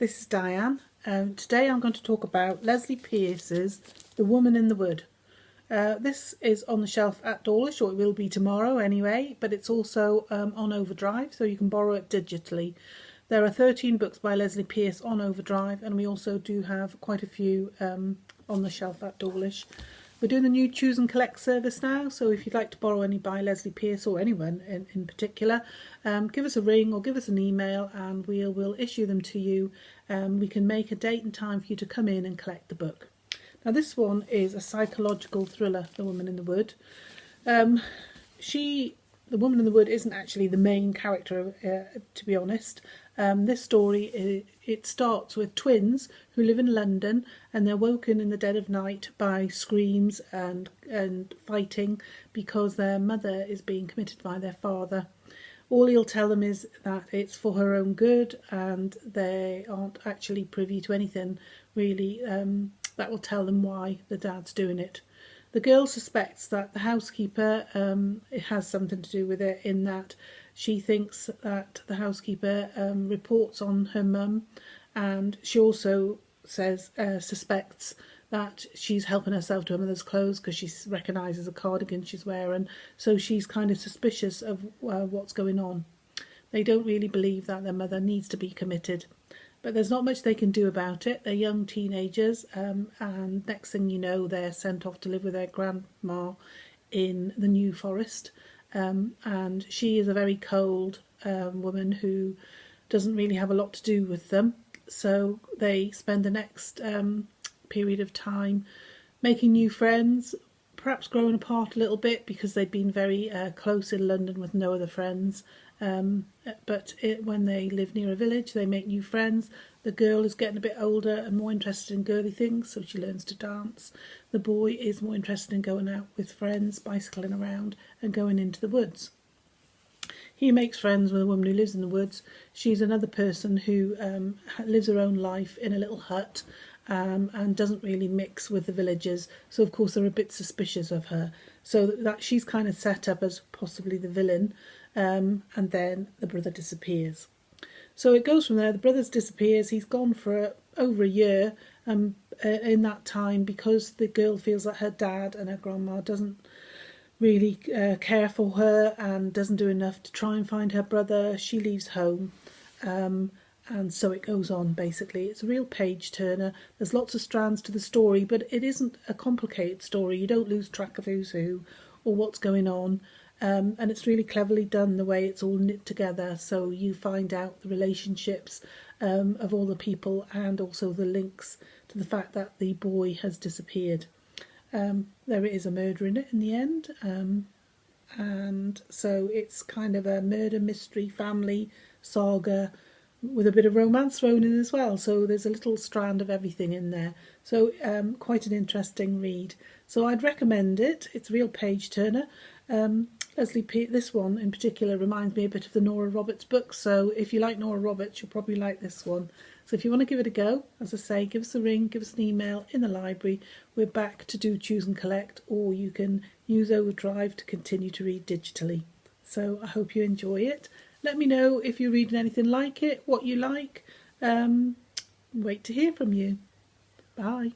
this is Diane. Today I'm going to talk about Leslie Pierce's The Woman in the Wood. This is on the shelf at Dawlish, or it will be tomorrow anyway, but it's also on Overdrive, so you can borrow it digitally. There are 13 books by Leslie Pierce on Overdrive, and we also do have quite a few on the shelf at Dawlish. We're doing the new Choose and Collect service now, so if you'd like to borrow any by Leslie Pierce or anyone in particular, give us a ring or give us an email and we'll issue them to you. We can make a date and time for you to come in and collect the book. Now this one is a psychological thriller, The Woman in the Wood. The Woman in the Wood isn't actually the main character, to be honest. This story, it starts with twins who live in London, and they're woken in the dead of night by screams and fighting because their mother is being committed by their father. All he'll tell them is that it's for her own good, and they aren't actually privy to anything really that will tell them why the dad's doing it. The girl suspects that the housekeeper it has something to do with it, in that she thinks that the housekeeper reports on her mum, and she also suspects that she's helping herself to her mother's clothes because she recognises a cardigan she's wearing, so she's kind of suspicious of what's going on. They don't really believe that their mother needs to be committed, but there's not much they can do about it. They're young teenagers, and next thing you know, they're sent off to live with their grandma in the New Forest. And she is a very cold woman who doesn't really have a lot to do with them. So they spend the next period of time making new friends, perhaps growing apart a little bit because they'd been very close in London with no other friends. But when they live near a village, they make new friends. The girl is getting a bit older and more interested in girly things, so she learns to dance. The boy is more interested in going out with friends, bicycling around and going into the woods. He makes friends with a woman who lives in the woods. She's another person who lives her own life in a little hut and doesn't really mix with the villagers. So of course they're a bit suspicious of her. So that she's kind of set up as possibly the villain. And then the brother disappears. So it goes from there. The brother disappears. He's gone for over a year. In that time, because the girl feels that her dad and her grandma doesn't really care for her and doesn't do enough to try and find her brother, she leaves home. And so it goes on, basically. It's a real page turner. There's lots of strands to the story, but it isn't a complicated story. You don't lose track of who's who or what's going on. And it's really cleverly done, the way it's all knit together, so you find out the relationships of all the people, and also the links to the fact that the boy has disappeared. There is a murder in it in the end, and so it's kind of a murder mystery family saga with a bit of romance thrown in as well, so there's a little strand of everything in there. So quite an interesting read, so I'd recommend it. It's a real page turner. Leslie Pierce, this one in particular, reminds me a bit of the Nora Roberts book, so if you like Nora Roberts you'll probably like this one. So if you want to give it a go, as I say, give us a ring, give us an email in the library. We're back to do Choose and Collect, or you can use Overdrive to continue to read digitally. So I hope you enjoy it. Let me know if you're reading anything like it, what you like. Wait to hear from you. Bye.